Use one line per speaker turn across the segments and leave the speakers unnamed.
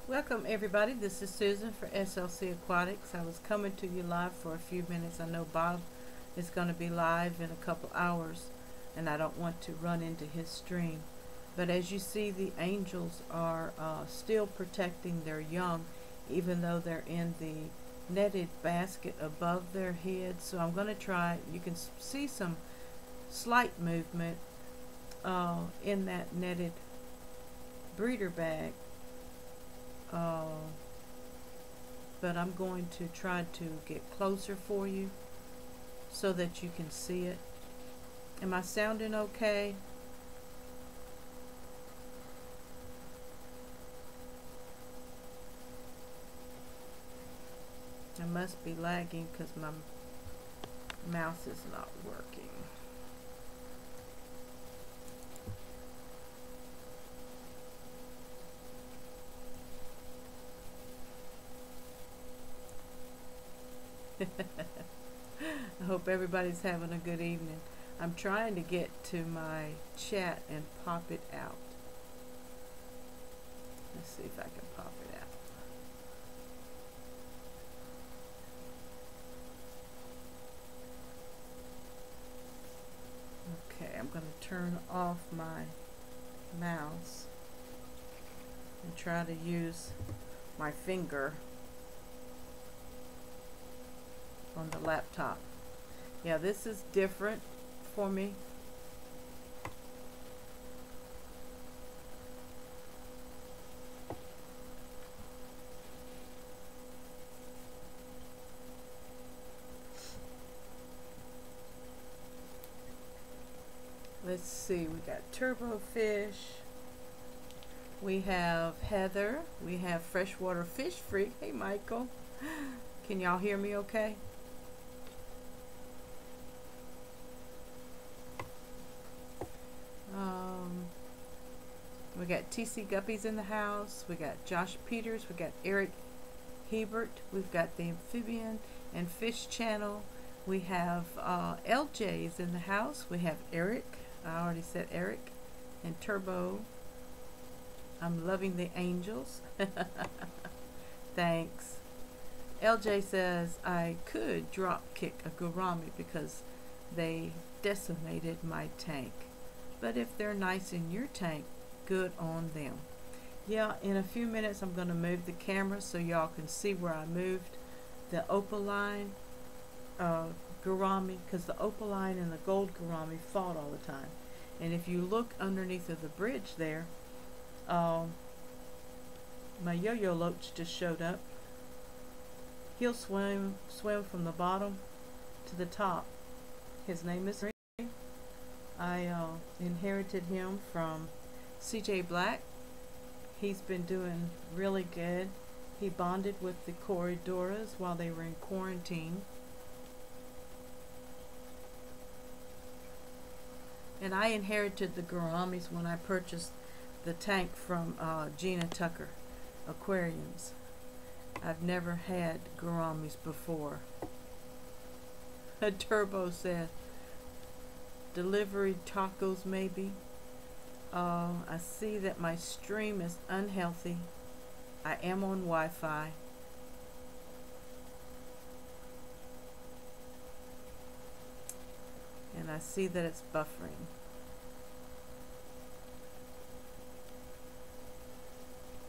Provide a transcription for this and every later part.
Welcome everybody, this is Susan for SLC Aquatics. I was coming to you live for a few minutes. I know Bob is going to be live in a couple hours and I don't want to run into his stream. But as you see, the angels are still protecting their young even though they're in the netted basket above their heads. So I'm going to try, you can see some slight movement in that netted breeder bag. But I'm going to try to get closer for you so that you can see it. Am I sounding okay? I must be lagging because my mouse is not working. I hope everybody's having a good evening. I'm trying to get to my chat and pop it out. Let's see if I can pop it out. Okay, I'm going to turn off my mouse and try to use my finger on the laptop. Yeah, this is different for me. Let's see, we got Turbo Fish, we have Heather, we have Freshwater Fish Freak. Hey Michael, can y'all hear me okay? We got TC Guppies in the house, we got Josh Peters, we got Eric Hebert, we've got the Amphibian and Fish Channel, we have LJ's in the house, we have Eric, I already said Eric, and Turbo. I'm loving the angels. Thanks. LJ says I could drop kick a gourami because they decimated my tank. But if they're nice in your tank, good on them. Yeah, in a few minutes I'm going to move the camera so y'all can see where I moved the opaline gourami, because the opaline and the gold gourami fought all the time. And if you look underneath of the bridge there, my yo-yo loach just showed up. He'll swim from the bottom to the top. His name is Ray. I inherited him from CJ Black. He's been doing really good. He bonded with the Corridoras while they were in quarantine. And I inherited the gouramis when I purchased the tank from Gina Tucker Aquariums. I've never had gouramis before. A Turbo said, delivery tacos maybe. I see that my stream is unhealthy. I am on Wi-Fi. And I see that it's buffering.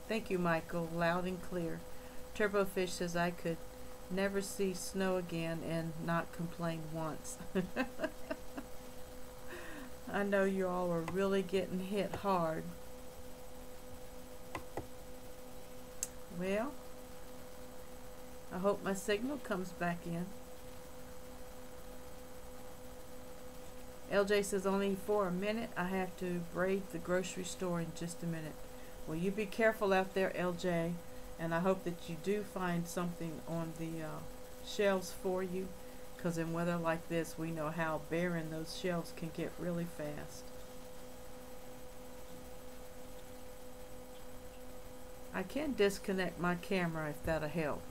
Thank you, Michael. Loud and clear. Turbofish says I could never see snow again and not complain once. I know you all are really getting hit hard. Well, I hope my signal comes back in. LJ says only for a minute. I have to braid the grocery store in just a minute. Well, you be careful out there, LJ, and I hope that you do find something on the shelves for you, because in weather like this we know how barren those shelves can get really fast. I can disconnect my camera if that'll help.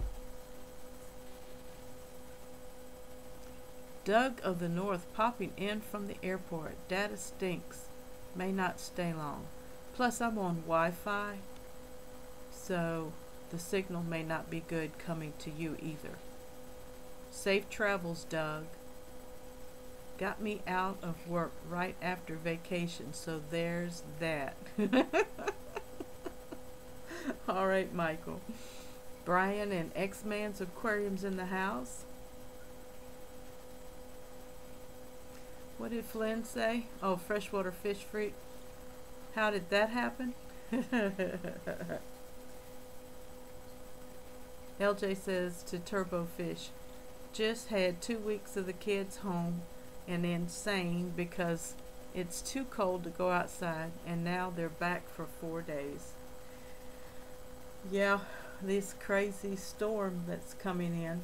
Doug of the North popping in from the airport. Data stinks. May not stay long. Plus I'm on Wi-Fi. so the signal may not be good coming to you either. Safe travels, Doug. Got me out of work right after vacation, so there's that. All right, Michael. Brian and X-Man's Aquariums in the house. What did Flynn say? Oh, freshwater fish freak. How did that happen? LJ says to Turbo Fish, just had 2 weeks of the kids home and insane because it's too cold to go outside, and now they're back for 4 days. Yeah, this crazy storm that's coming in.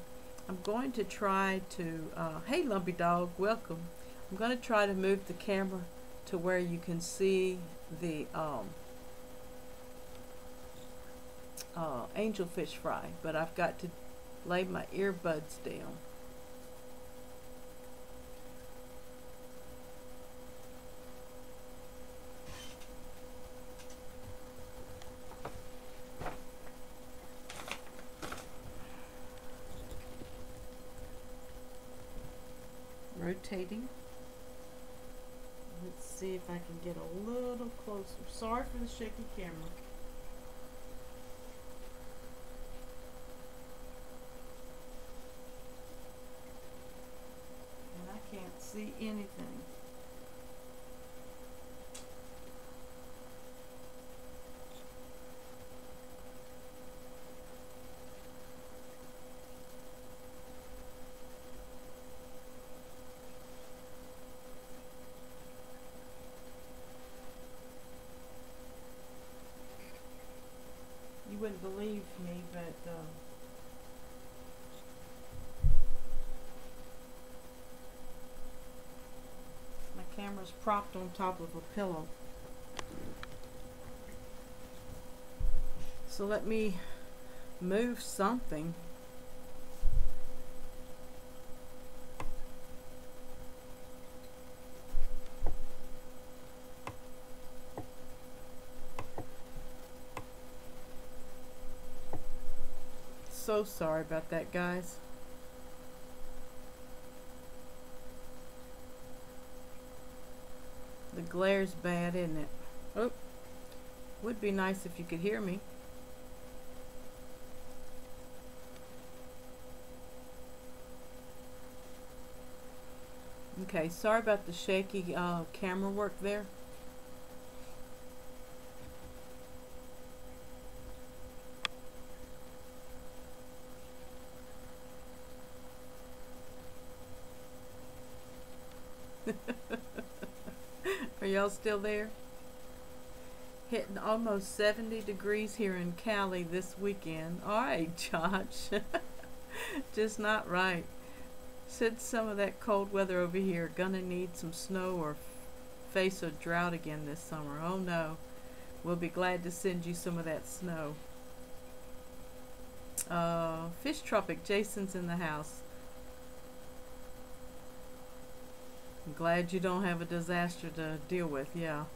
I'm going to try to, hey Lumpy Dog, welcome. I'm going to try to move the camera to where you can see the angelfish fry, but I've got to lay my earbuds down. Rotating. Let's see if I can get a little closer. Sorry for the shaky camera. And I can't see anything. You wouldn't believe me, but my camera's propped on top of a pillow. So let me move something. So sorry about that, guys. The glare's bad, isn't it? Oh, would be nice if you could hear me. Okay, sorry about the shaky camera work there. Are y'all still there? Hitting almost 70 degrees here in Cali this weekend. Alright, Josh. Just not right. Said some of that cold weather over here. Gonna need some snow or face a drought again this summer. Oh no. We'll be glad to send you some of that snow. Fish Tropic, Jason's in the house. I'm glad you don't have a disaster to deal with, yeah.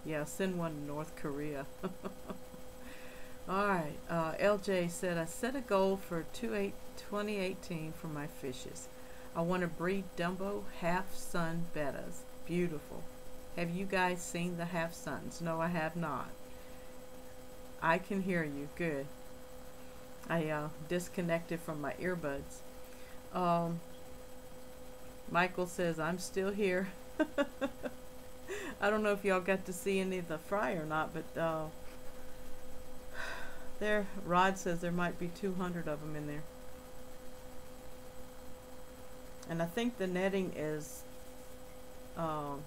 Yeah, send one to North Korea. Alright, LJ said, I set a goal for 2018 for my fishes. I want to breed Dumbo half-sun bettas. Beautiful. Have you guys seen the half-suns? No, I have not. I can hear you. Good. I disconnected from my earbuds. Michael says, I'm still here. I don't know if y'all got to see any of the fry or not, but there, Rod says there might be 200 of them in there. And I think the netting is tight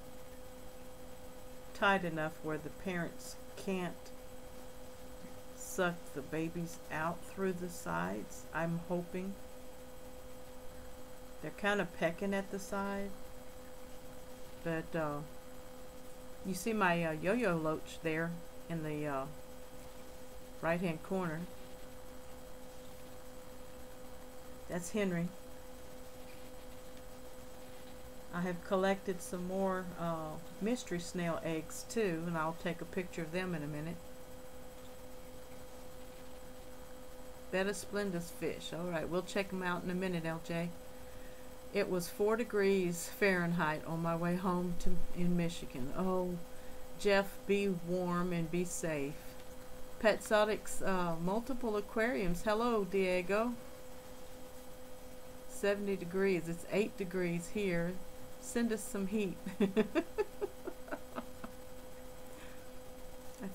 enough where the parents can't suck the babies out through the sides, I'm hoping. They're kind of pecking at the side, but you see my yo-yo loach there in the right hand corner. That's Henry. I have collected some more mystery snail eggs too, and I'll take a picture of them in a minute. Betta splendus fish. All right, we'll check them out in a minute, LJ. It was 4 degrees Fahrenheit on my way home in Michigan. Oh, Jeff, be warm and be safe. Petsotics, multiple aquariums. Hello, Diego. 70 degrees. It's 8 degrees here. Send us some heat. I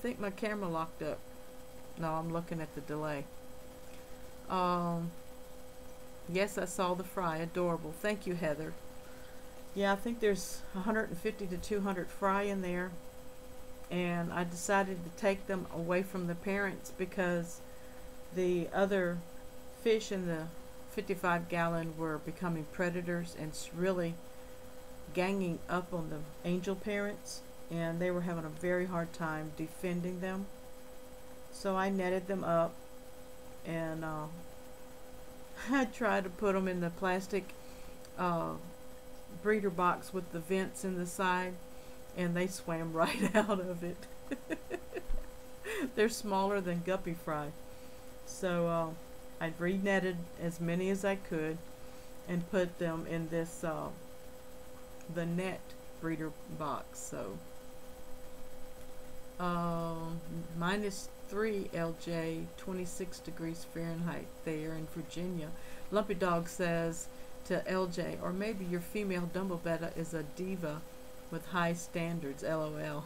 think my camera locked up. No, I'm looking at the delay. Yes, I saw the fry. Adorable. Thank you, Heather. Yeah, I think there's 150 to 200 fry in there. And I decided to take them away from the parents because the other fish in the 55-gallon were becoming predators and really ganging up on the angel parents, and they were having a very hard time defending them. So I netted them up, and I tried to put them in the plastic breeder box with the vents in the side, and they swam right out of it. They're smaller than guppy fry. So I re-netted as many as I could and put them in this the net breeder box. So -3 LJ, 26 degrees Fahrenheit there in Virginia. Lumpy Dog says to LJ, or maybe your female Dumbo Betta is a diva with high standards, LOL.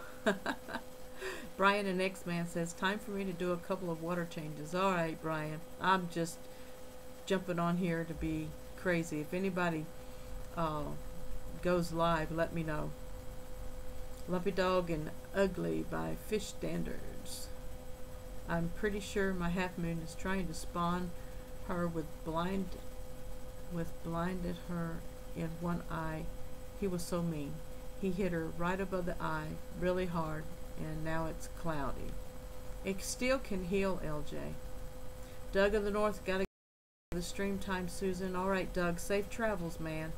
Brian and X-Man says, time for me to do a couple of water changes. Alright, Brian, I'm just jumping on here to be crazy. If anybody goes live, let me know. Lumpy Dog and Ugly by Fish Standards. I'm pretty sure my half moon is trying to spawn her with blinded her in one eye. He was so mean. He hit her right above the eye really hard, and now it's cloudy. It still can heal, LJ. Doug of the North, gotta get the stream time, Susan. Alright, Doug, safe travels, man.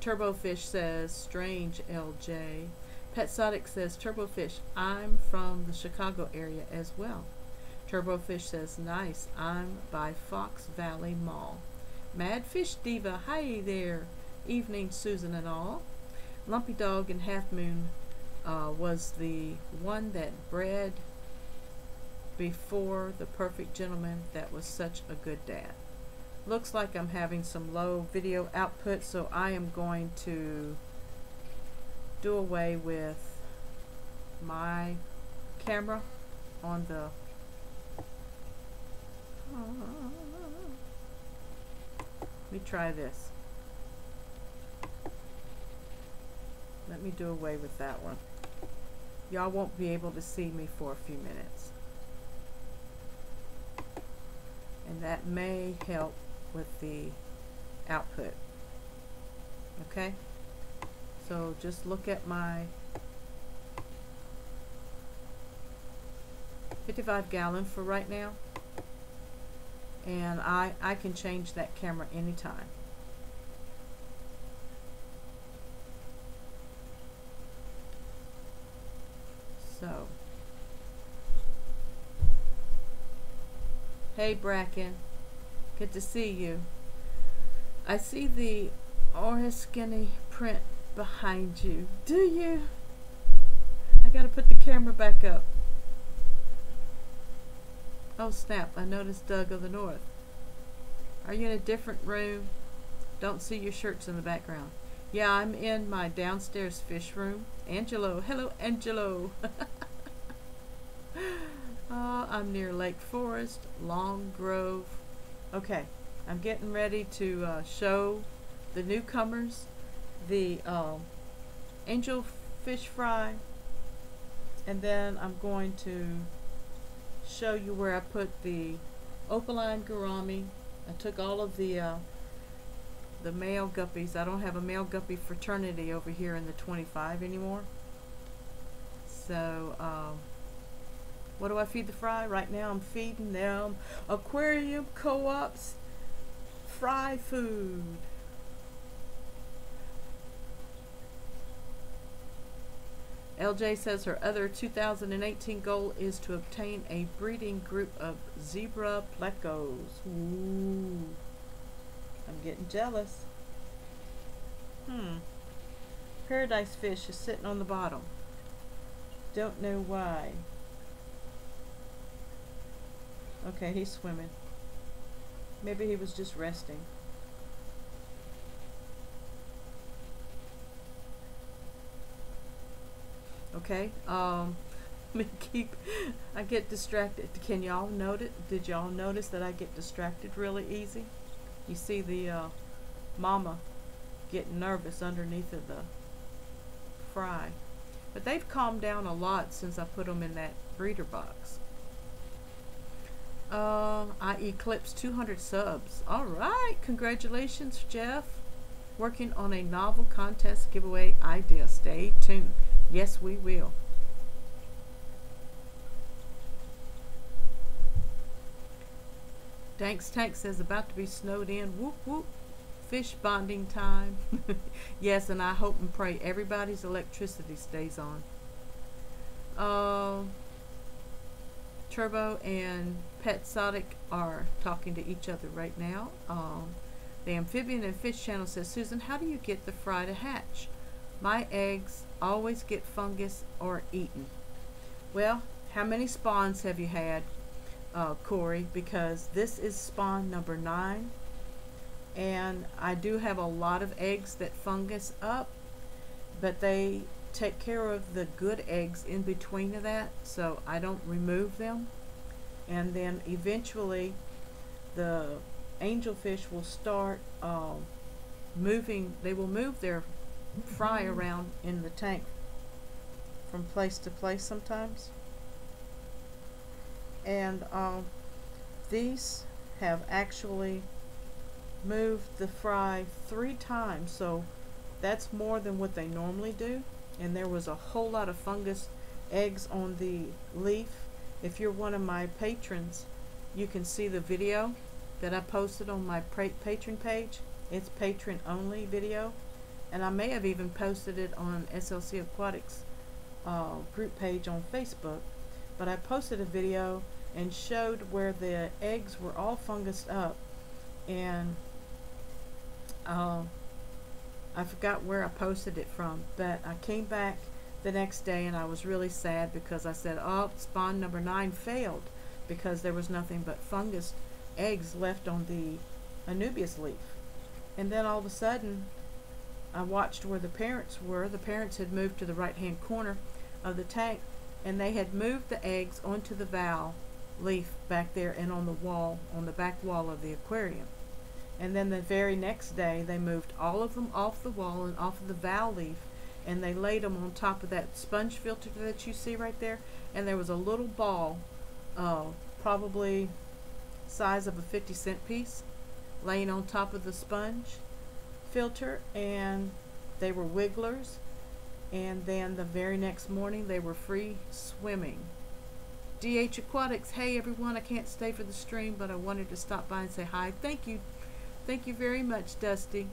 Turbofish says, strange, LJ. Petsotics says, Turbofish, I'm from the Chicago area as well. Turbofish says, nice, I'm by Fox Valley Mall. Mad Fish Diva, hi there. Evening, Susan and all. Lumpy Dog and Half Moon was the one that bred before the perfect gentleman that was such a good dad. Looks like I'm having some low video output, so I am going to do away with my camera on the let me try this. Let me do away with that one. Y'all won't be able to see me for a few minutes. And that may help with the output. Okay? So just look at my 55-gallon for right now. And I can change that camera anytime. So, hey Bracken, good to see you. I see the Oreskine print behind you. Do you? I gotta put the camera back up. Oh snap, I noticed Doug of the North. Are you in a different room? Don't see your shirts in the background. Yeah, I'm in my downstairs fish room. Angelo, hello Angelo. I'm near Lake Forest, Long Grove. Okay, I'm getting ready to show the newcomers the angel fish fry, and then I'm going to show you where I put the opaline gourami. I took all of the male guppies. I don't have a male guppy fraternity over here in the 25 anymore. So what do I feed the fry? Right now I'm feeding them Aquarium Co-op's fry food. LJ says her other 2018 goal is to obtain a breeding group of zebra plecos. Ooh, I'm getting jealous. Paradise fish is sitting on the bottom. Don't know why. Okay, he's swimming. Maybe he was just resting. Okay, I get distracted. Can y'all notice? Did y'all notice that I get distracted really easy? You see the mama getting nervous underneath of the fry. But they've calmed down a lot since I put them in that breeder box. I eclipsed 200 subs. Alright, congratulations, Jeff. Working on a novel contest giveaway idea. Stay tuned. Yes, we will. Danks Tank says about to be snowed in. Whoop whoop. Fish bonding time. Yes, and I hope and pray everybody's electricity stays on. Turbo and Petsotics are talking to each other right now. The Amphibian and Fish channel says, Susan, how do you get the fry to hatch? My eggs always get fungus or eaten. Well, how many spawns have you had, Corey? Because this is spawn number 9. And I do have a lot of eggs that fungus up, but they take care of the good eggs in between of that, so I don't remove them. And then eventually the angelfish will start moving. They will move their fry around in the tank from place to place sometimes. And these have actually moved the fry 3 times, so that's more than what they normally do. And there was a whole lot of fungus eggs on the leaf. If you're one of my patrons, you can see the video that I posted on my patron page. It's patron only video, and I may have even posted it on SLC Aquatics group page on Facebook. But I posted a video and showed where the eggs were all fungused up, and I forgot where I posted it from, but I came back the next day and I was really sad because I said, oh, spawn number 9 failed because there was nothing but fungus eggs left on the Anubias leaf. And then all of a sudden I watched where the parents were. The parents had moved to the right hand corner of the tank, and they had moved the eggs onto the valve leaf back there and on the wall, on the back wall of the aquarium. And then the very next day they moved all of them off the wall and off of the valve leaf, and they laid them on top of that sponge filter that you see right there. And there was a little ball, probably size of a 50-cent piece, laying on top of the sponge filter, and they were wigglers. And then the very next morning they were free swimming. DH Aquatics, hey everyone, I can't stay for the stream, but I wanted to stop by and say hi. Thank you very much, Dusty.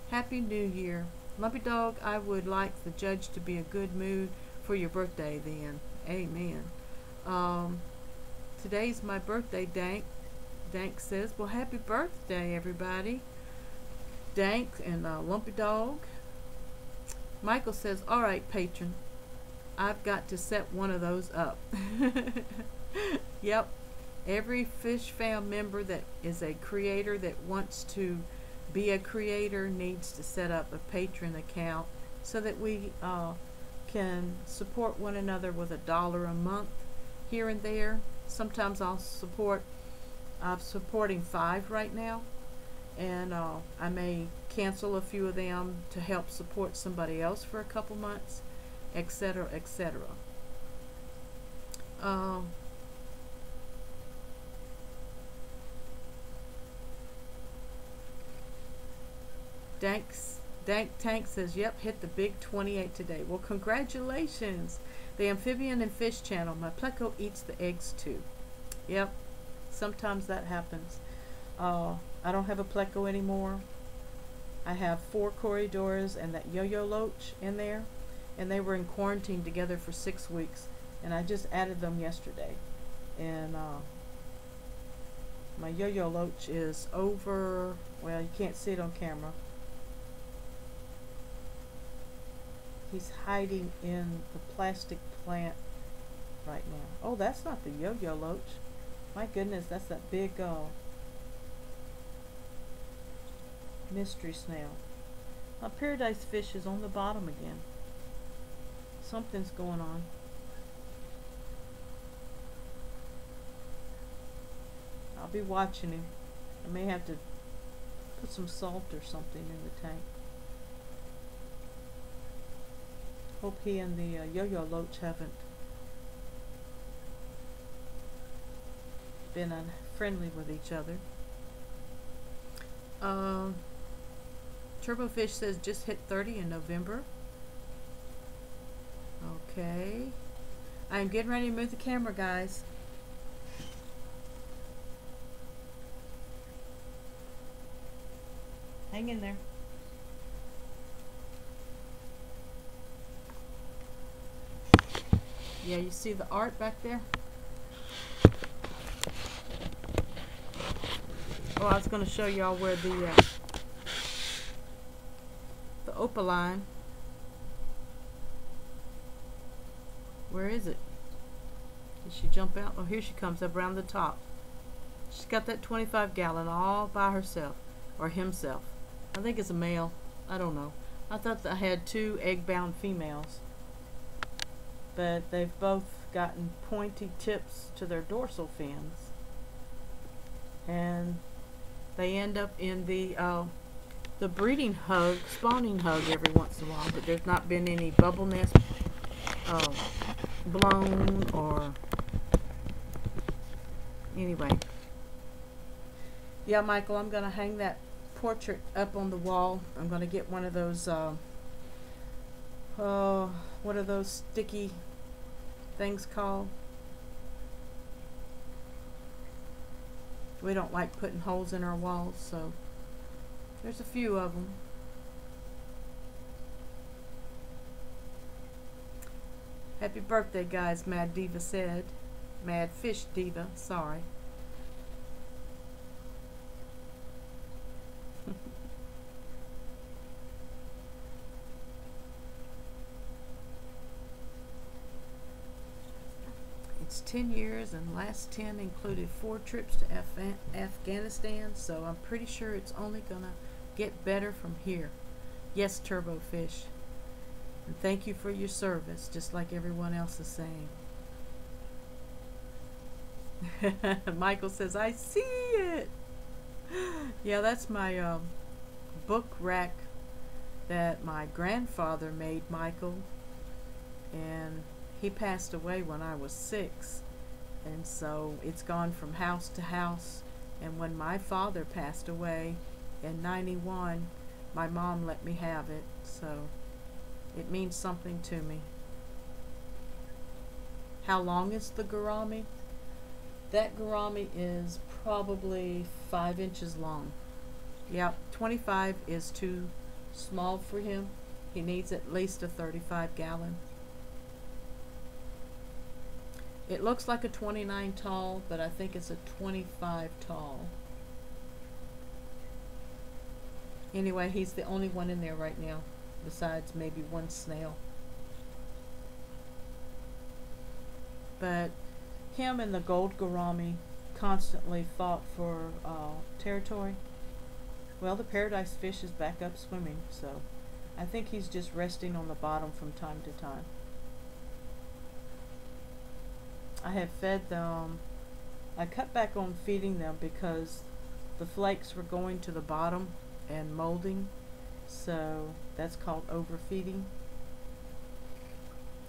Happy New Year. Lumpy Dog, I would like the judge to be a good mood for your birthday then. Amen. Today's my birthday, Dank. Dank says, well, happy birthday, everybody. Dank and Lumpy Dog. Michael says, all right, patron, I've got to set one of those up. Yep. Every Fish Fam member that is a creator that wants to be a creator needs to set up a patron account so that we can support one another with $1 a month here and there. Sometimes I'm supporting 5 right now, and I may cancel a few of them to help support somebody else for a couple months, etc., etc. Dank Tank says, yep, hit the big 28 today. Well, congratulations. The Amphibian and Fish channel, my pleco eats the eggs too. Yep, sometimes that happens. I don't have a pleco anymore. I have 4 corridors and that yo-yo loach in there, and they were in quarantine together for 6 weeks, and I just added them yesterday. And my yo-yo loach is over, well, you can't see it on camera. He's hiding in the plastic plant right now. Oh, that's not the yo-yo loach. My goodness, that's that big mystery snail. My paradise fish is on the bottom again. Something's going on. I'll be watching him. I may have to put some salt or something in the tank. Hope he and the yo-yo loach haven't been unfriendly with each other. Turbofish says just hit 30 in November. Okay. I'm getting ready to move the camera, guys. Hang in there. Yeah, you see the art back there? Oh, I was going to show y'all where the opaline. Where is it? Did she jump out? Oh, here she comes up around the top. She's got that 25-gallon all by herself, or himself. I think it's a male. I don't know. I thought that I had 2 egg-bound females, but they've both gotten pointy tips to their dorsal fins, and they end up in the breeding hug, spawning hug every once in a while, but there's not been any bubble nest blown or anyway. Yeah, Michael, I'm gonna hang that portrait up on the wall. I'm gonna get one of those what are those sticky things called? We don't like putting holes in our walls, so there's a few of them. Happy birthday, guys, Mad Diva said. Mad Fish Diva, sorry. It's 10 years, and the last 10 included 4 trips to Afghanistan, so I'm pretty sure it's only gonna get better from here. Yes, Turbo Fish. And thank you for your service, just like everyone else is saying. Michael says, I see it. Yeah, that's my book rack that my grandfather made, Michael. And he passed away when I was 6. And so it's gone from house to house. And when my father passed away in '91, my mom let me have it. So it means something to me. How long is the gourami? That gourami is probably 5 inches long. Yep, 25 is too small for him. He needs at least a 35-gallon. It looks like a 29 tall, but I think it's a 25 tall. Anyway, he's the only one in there right now, besides maybe one snail. But him and the gold gourami constantly fought for territory. Well, the paradise fish is back up swimming, so I think he's just resting on the bottom from time to time. I have fed them. I cut back on feeding them because the flakes were going to the bottom and molding, so that's called overfeeding.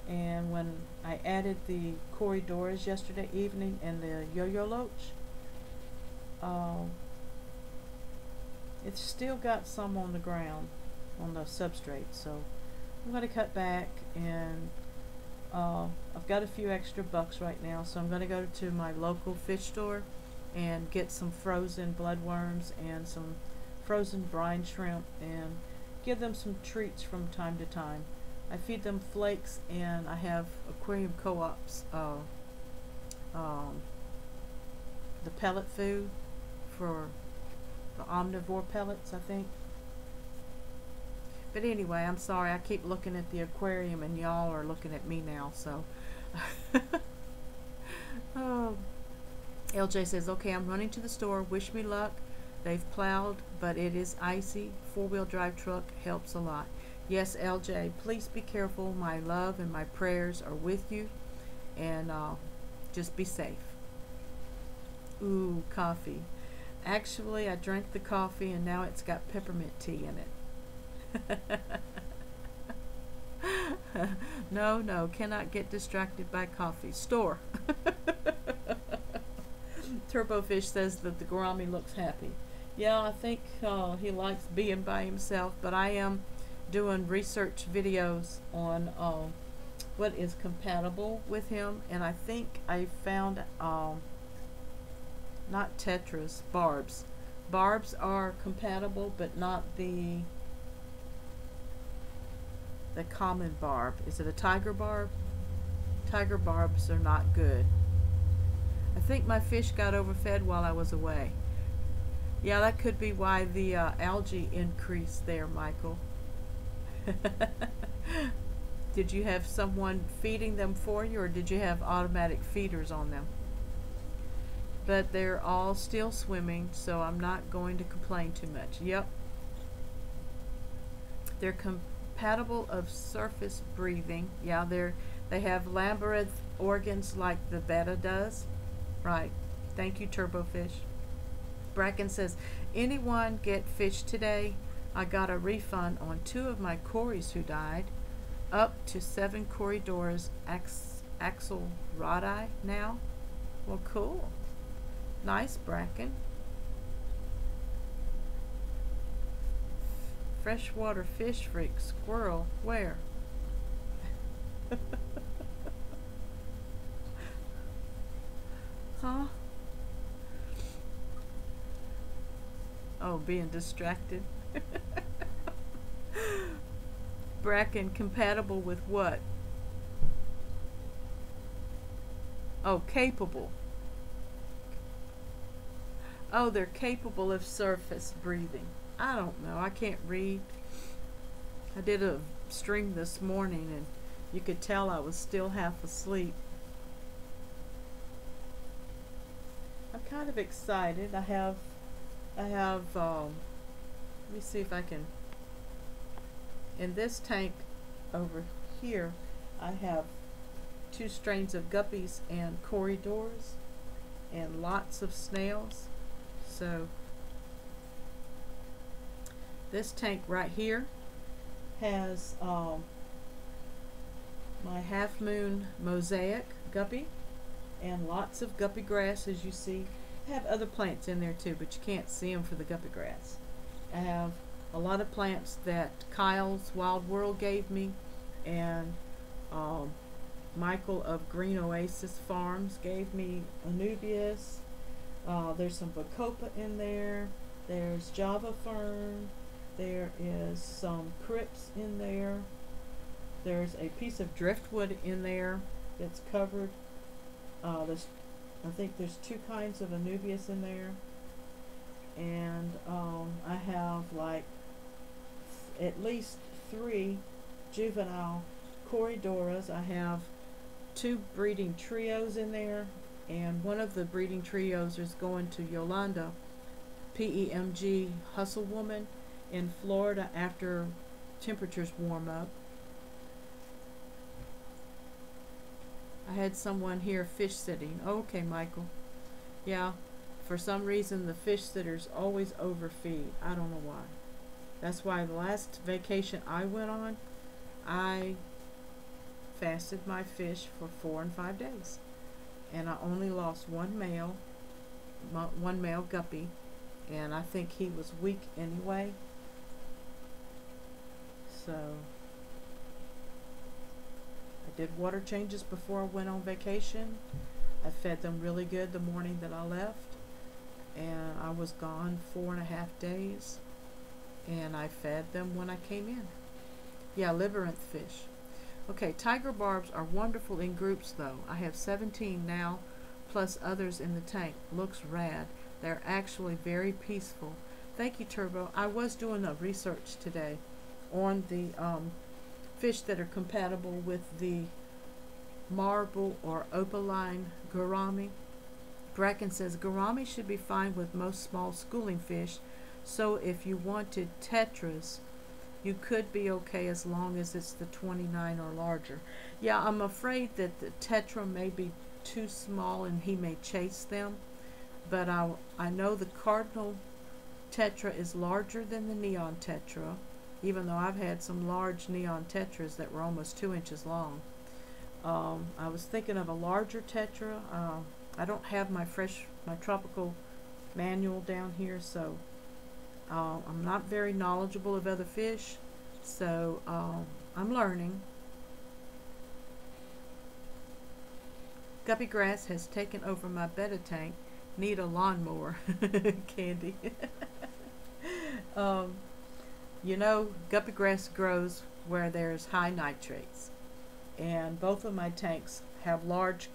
And when I added the corridoras yesterday evening and the yo-yo loach, it's still got some on the ground on the substrate, so I'm going to cut back. And I've got a few extra bucks right now, so I'm going to go to my local fish store and get some frozen bloodworms and some frozen brine shrimp and give them some treats from time to time. I feed them flakes, and I have aquarium co-ops the pellet food for the omnivore pellets, I think. But anyway, I'm sorry, I keep looking at the aquarium and y'all are looking at me now, so. Oh. LJ says, okay, I'm running to the store. Wish me luck. They've plowed, but it is icy. Four-wheel drive truck helps a lot. Yes, LJ, please be careful. My love and my prayers are with you. And just be safe. Ooh, coffee. Actually, I drank the coffee and now it's got peppermint tea in it. No, cannot get distracted by coffee. Store. Turbofish says that the gourami looks happy. Yeah, I think he likes being by himself, but I am doing research videos on what is compatible with him, and I think I found not tetras, barbs. Barbs are compatible, but not the common barb. Is it a tiger barb? Tiger barbs are not good. I think my fish got overfed while I was away. Yeah, that could be why the algae increased there, Michael. Did you have someone feeding them for you, or did you have automatic feeders on them? But they're all still swimming, so I'm not going to complain too much. Yep. They're compatible of surface breathing. Yeah, they have labyrinth organs like the betta does. Right. Thank you, Turbofish. Bracken says, anyone get fish today? I got a refund on 2 of my cories who died. Up to 7 corridors axelrodi now. Well, cool. Nice, Bracken. Freshwater fish freak squirrel. Where? Huh? Oh, being distracted. Bracken, compatible with what? Oh, capable. Oh, they're capable of surface breathing. I don't know. I can't read. I did a stream this morning and you could tell I was still half asleep. I'm kind of excited. I have let me see if I can, in this tank over here, I have 2 strains of guppies and corridors and lots of snails. So this tank right here has my half moon mosaic guppy and lots of guppy grass, as you see. I have other plants in there too, but you can't see them for the guppy grass. I have a lot of plants that Kyle's Wild World gave me, and Michael of Green Oasis Farms gave me Anubias. There's some Bacopa in there. There's Java Fern. There is some Crypts in there. There's a piece of driftwood in there that's covered. I think there's 2 kinds of Anubias in there. And I have like at least 3 juvenile Corridoras. I have 2 breeding trios in there, and one of the breeding trios is going to Yolanda, PEMG Hustle Woman in Florida after temperatures warm up. I had someone here fish sitting. Okay, Michael. Yeah, for some reason the fish sitters always overfeed. I don't know why. That's why the last vacation I went on, I fasted my fish for 4 and 5 days. And I only lost one male guppy, and I think he was weak anyway. So I did water changes before I went on vacation. I fed them really good the morning that I left, and I was gone 4.5 days, and I fed them when I came in. Yeah, labyrinth fish. Okay, tiger barbs are wonderful in groups though. I have 17 now, plus others in the tank. Looks rad. They're actually very peaceful. Thank you, Turbo. I was doing a research today on the fish that are compatible with the marble or opaline gourami. Bracken says gourami should be fine with most small schooling fish, so if you wanted tetras, you could be okay as long as it's the 29 or larger. Yeah, I'm afraid that the tetra may be too small and he may chase them, but I know the cardinal tetra is larger than the neon tetra, even though I've had some large neon tetras that were almost 2 inches long. I was thinking of a larger tetra. I don't have my tropical manual down here, so I'm not very knowledgeable of other fish, so I'm learning. Guppy grass has taken over my betta tank. Need a lawnmower. Candy. You know, guppy grass grows where there's high nitrates, and both of my tanks have large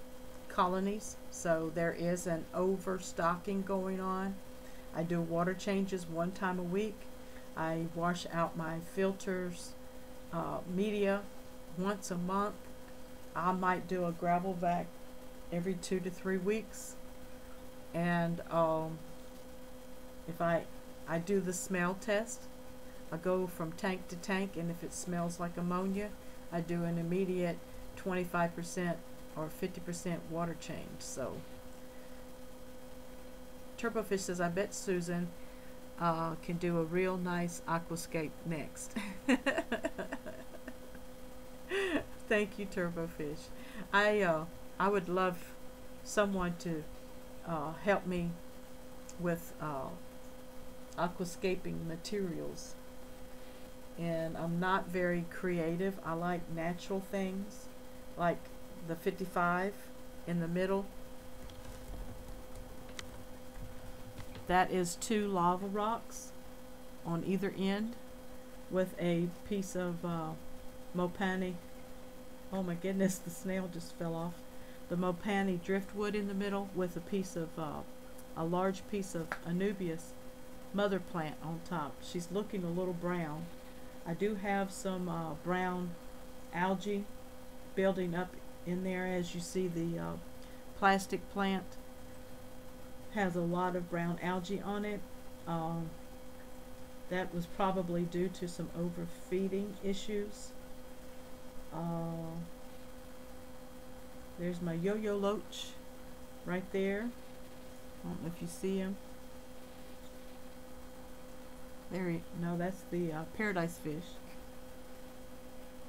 colonies, so there is an overstocking going on. I do water changes 1 time a week. I wash out my filters media once a month. I might do a gravel vac every 2 to 3 weeks, and if I do the smell test, I go from tank to tank, and if it smells like ammonia, I do an immediate 25% or 50% water change. So Turbofish says, I bet Susan can do a real nice aquascape next. Thank you, Turbofish. I would love someone to help me with aquascaping materials, and I'm not very creative. I like natural things, like the 55 in the middle. That is 2 lava rocks on either end with a piece of Mopani. Oh my goodness, the snail just fell off. The Mopani driftwood in the middle with a piece of a large piece of Anubias mother plant on top. She's looking a little brown. I do have some brown algae building up in there. As you see, the plastic plant has a lot of brown algae on it. That was probably due to some overfeeding issues. There's my yo-yo loach right there. I don't know if you see him. No, that's the paradise fish.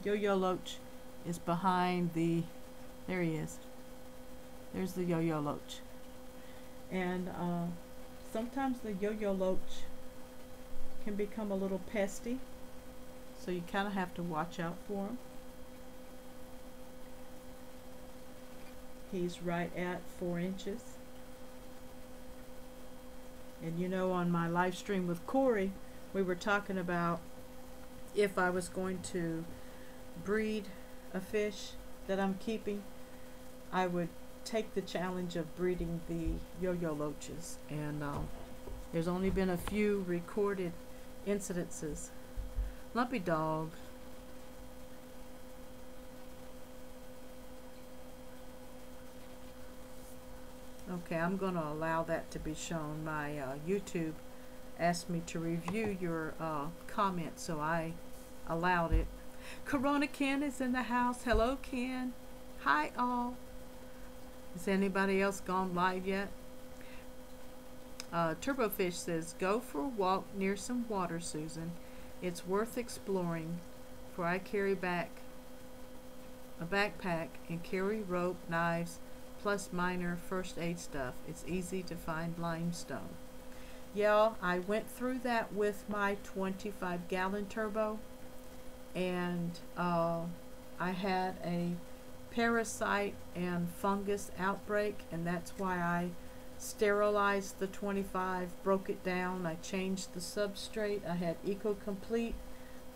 Yo-yo loach is behind the, there he is. There's the yo-yo loach. And sometimes the yo-yo loach can become a little pesty, so you kind of have to watch out for him. He's right at 4 inches. And you know, on my live stream with Corey, we were talking about if I was going to breed a fish that I'm keeping, I would take the challenge of breeding the yo-yo loaches. And there's only been a few recorded incidences. Lumpy dog. Okay, I'm going to allow that to be shown. My YouTube asked me to review your comment, so I allowed it. Corona Ken is in the house. Hello, Ken. Hi, all. Has anybody else gone live yet? Turbofish says, go for a walk near some water, Susan. It's worth exploring, for I carry back a backpack and carry rope, knives, plus minor first aid stuff. It's easy to find limestone. Yeah, I went through that with my 25-gallon turbo, and I had a parasite and fungus outbreak, and that's why I sterilized the 25, broke it down. I changed the substrate. I had Eco Complete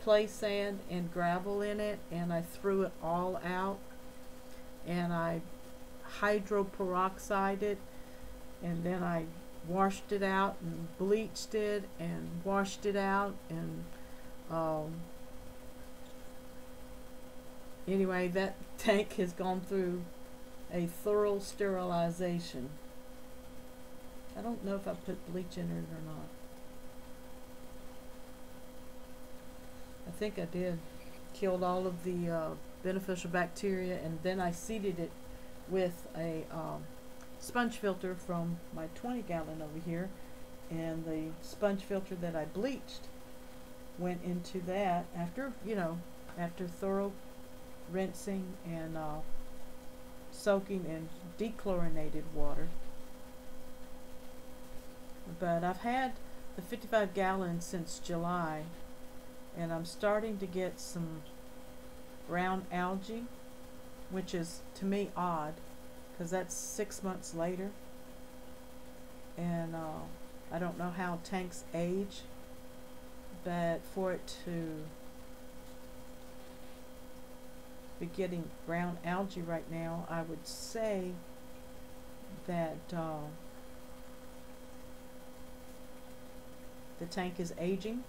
play sand and gravel in it, and I threw it all out, and I hydroperoxide it, and then I washed it out and bleached it and washed it out, and anyway, that tank has gone through a thorough sterilization. I don't know if I put bleach in it or not. I think I did. Killed all of the beneficial bacteria, and then I seeded it with a sponge filter from my 20-gallon over here, and the sponge filter that I bleached went into that after, you know, after thorough rinsing and soaking in dechlorinated water. But I've had the 55 gallons since July, and I'm starting to get some brown algae, which is to me odd because that's 6 months later, and I don't know how tanks age, but for it to be getting brown algae right now, I would say that the tank is aging,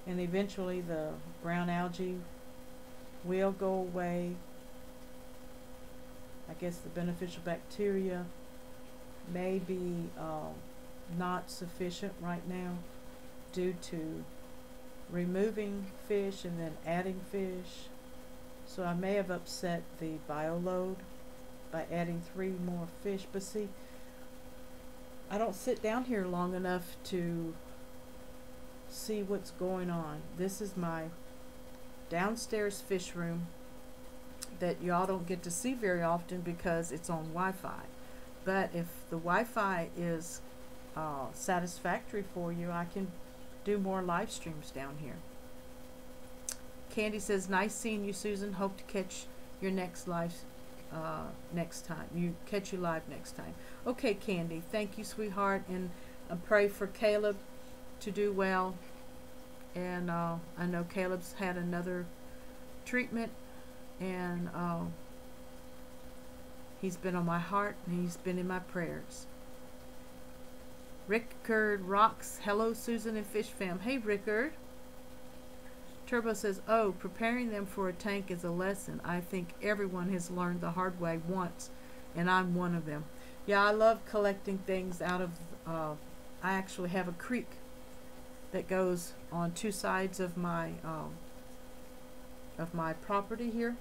and eventually the brown algae will go away. I guess the beneficial bacteria may be not sufficient right now due to removing fish and then adding fish. So I may have upset the bioload by adding 3 more fish. But see, I don't sit down here long enough to see what's going on. This is my downstairs fish room that y'all don't get to see very often because it's on Wi-Fi. But if the Wi-Fi is satisfactory for you, I can do more live streams down here. Candy says, nice seeing you, Susan. Hope to catch your next live next time. Catch you live next time. Okay, Candy. Thank you, sweetheart. And I pray for Caleb to do well. And I know Caleb's had another treatment, and he's been on my heart, and he's been in my prayers. Rickard rocks. Hello, Susan and Fish Fam. Hey, Rickard. Turbo says, oh, preparing them for a tank is a lesson I think everyone has learned the hard way once, and I'm one of them. Yeah, I love collecting things out of, I actually have a creek that goes on 2 sides of my property here.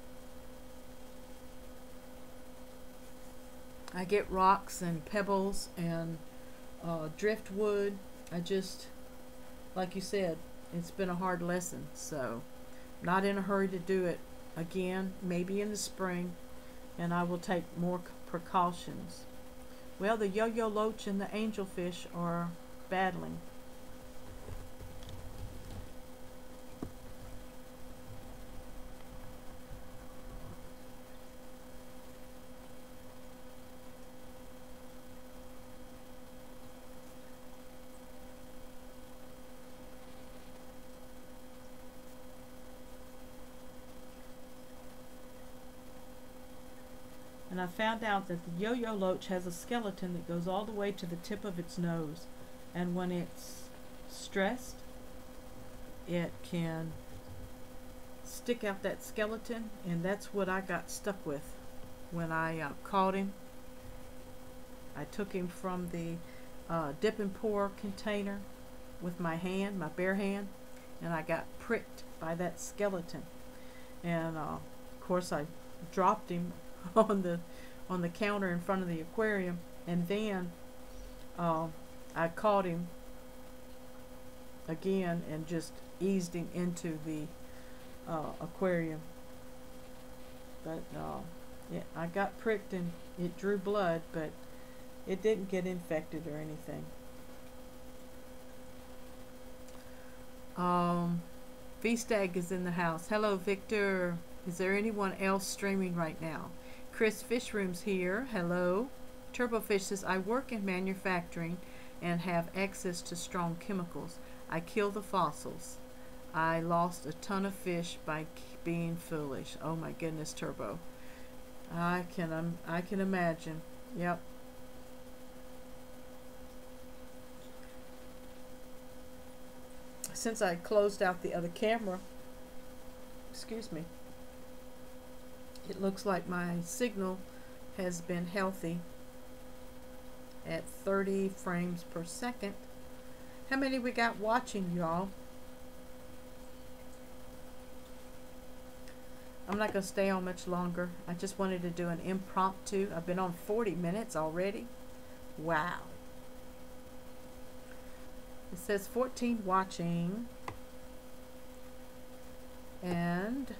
I get rocks and pebbles and driftwood. I just, like you said, it's been a hard lesson, so not in a hurry to do it again, maybe in the spring, and I will take more precautions. Well, the yo-yo loach and the angelfish are battling. And I found out that the yo-yo loach has a skeleton that goes all the way to the tip of its nose, and when it's stressed, it can stick out that skeleton, and that's what I got stuck with when I caught him. I took him from the dip and pour container with my hand, my bare hand, and I got pricked by that skeleton, and of course I dropped him on the counter in front of the aquarium, and then I caught him again and just eased him into the aquarium. But yeah, I got pricked and it drew blood, but it didn't get infected or anything. V-Stag is in the house. Hello, Victor. Is there anyone else streaming right now? Chris Fishroom's here. Hello. Turbofish says, I work in manufacturing and have access to strong chemicals. I kill the fossils. I lost a ton of fish by being foolish. Oh my goodness, Turbo. I can imagine. Yep. Since I closed out the other camera, excuse me, it looks like my signal has been healthy at 30 frames per second. How many we got watching, y'all? I'm not going to stay on much longer. I just wanted to do an impromptu. I've been on 40 minutes already. Wow. It says 14 watching. And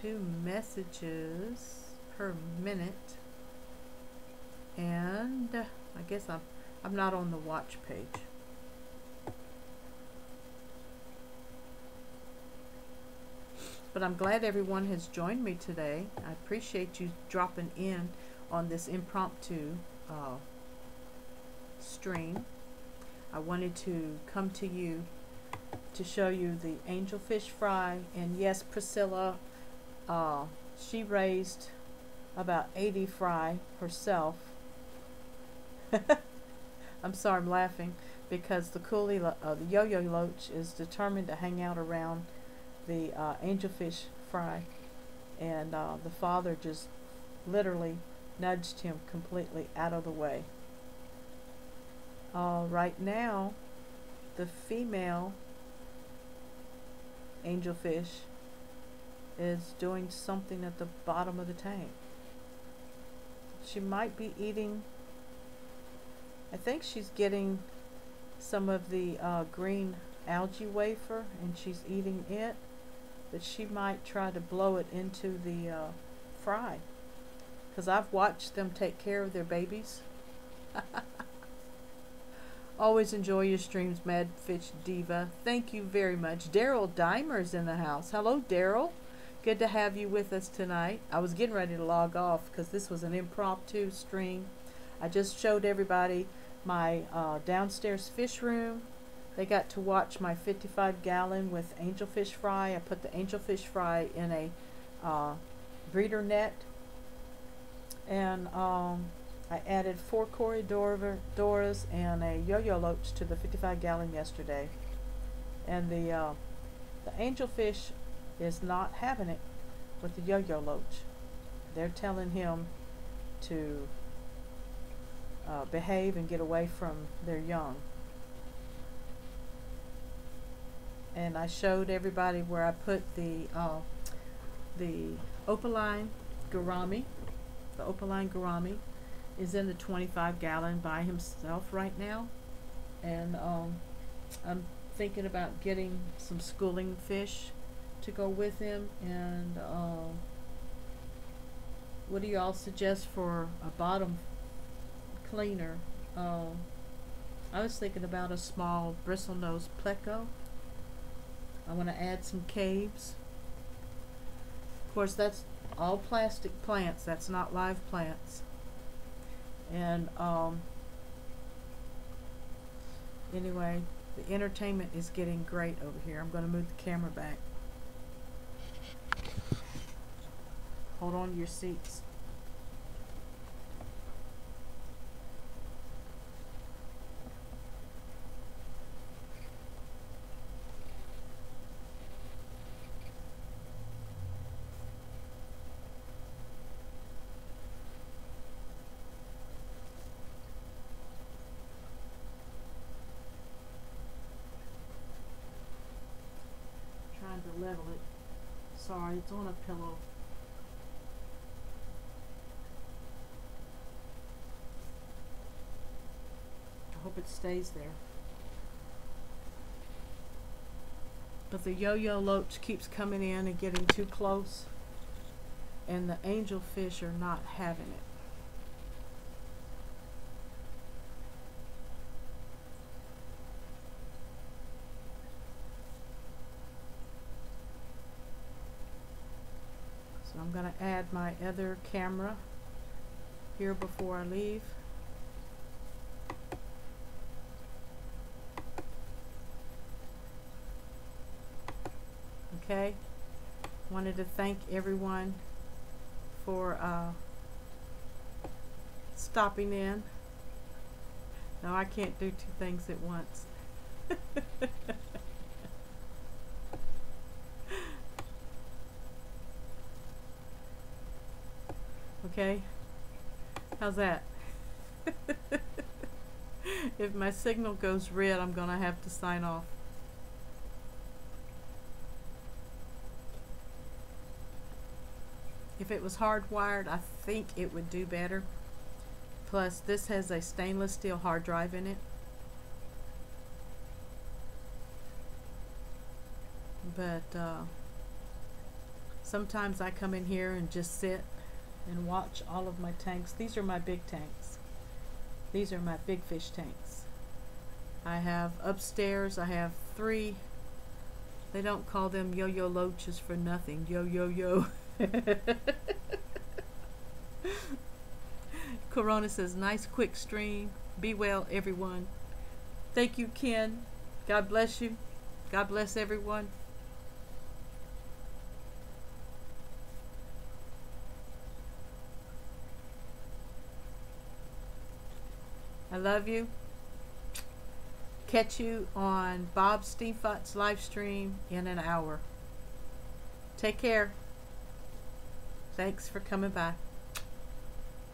2 messages per minute. And I guess I'm not on the watch page. But I'm glad everyone has joined me today. I appreciate you dropping in on this impromptu stream. I wanted to come to you to show you the angelfish fry. And yes, Priscilla, she raised about 80 fry herself. I'm sorry, I'm laughing because the the yo-yo loach is determined to hang out around the angelfish fry, and the father just literally nudged him completely out of the way. Right now, the female angelfish is doing something at the bottom of the tank. She might be eating, I think she's getting some of the green algae wafer and she's eating it, but she might try to blow it into the fry, because I've watched them take care of their babies. Always enjoy your streams, Mad Fish Diva. Thank you very much. Daryl Dimer's in the house. Hello, Daryl. Good to have you with us tonight. I was getting ready to log off because this was an impromptu stream. I just showed everybody my downstairs fish room. They got to watch my 55-gallon with angelfish fry. I put the angelfish fry in a breeder net, and I added 4 corridoras and a yo-yo loach to the 55-gallon yesterday. And the angelfish is not having it with the yo-yo loach. They're telling him to behave and get away from their young. And I showed everybody where I put the opaline gourami. The opaline gourami is in the 25-gallon by himself right now, and I'm thinking about getting some schooling fish to go with him. And what do y'all suggest for a bottom cleaner? I was thinking about a small bristlenose pleco. I want to add some caves. Of course, that's all plastic plants. That's not live plants. And anyway, the entertainment is getting great over here. I'm going to move the camera back. Hold on to your seats. Trying to level it. Sorry, it's on a pillow. I hope it stays there. But the yo-yo loach keeps coming in and getting too close, and the angelfish are not having it. So I'm going to add my other camera here before I leave. Okay, wanted to thank everyone for stopping in. No, I can't do two things at once. Okay, how's that? If my signal goes red, I'm gonna have to sign off. If it was hardwired, I think it would do better. Plus, this has a stainless steel hard drive in it. But sometimes I come in here and just sit and watch all of my tanks. These are my big tanks. These are my big fish tanks. I have upstairs, I have 3. They don't call them yo-yo loaches for nothing. Yo-yo-yo. Corona says, nice quick stream. Be well, everyone. Thank you, Ken. God bless you. God bless everyone. I love you. Catch you on Bob Steenfott's live stream in an hour. Take care. Thanks for coming by.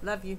Love you.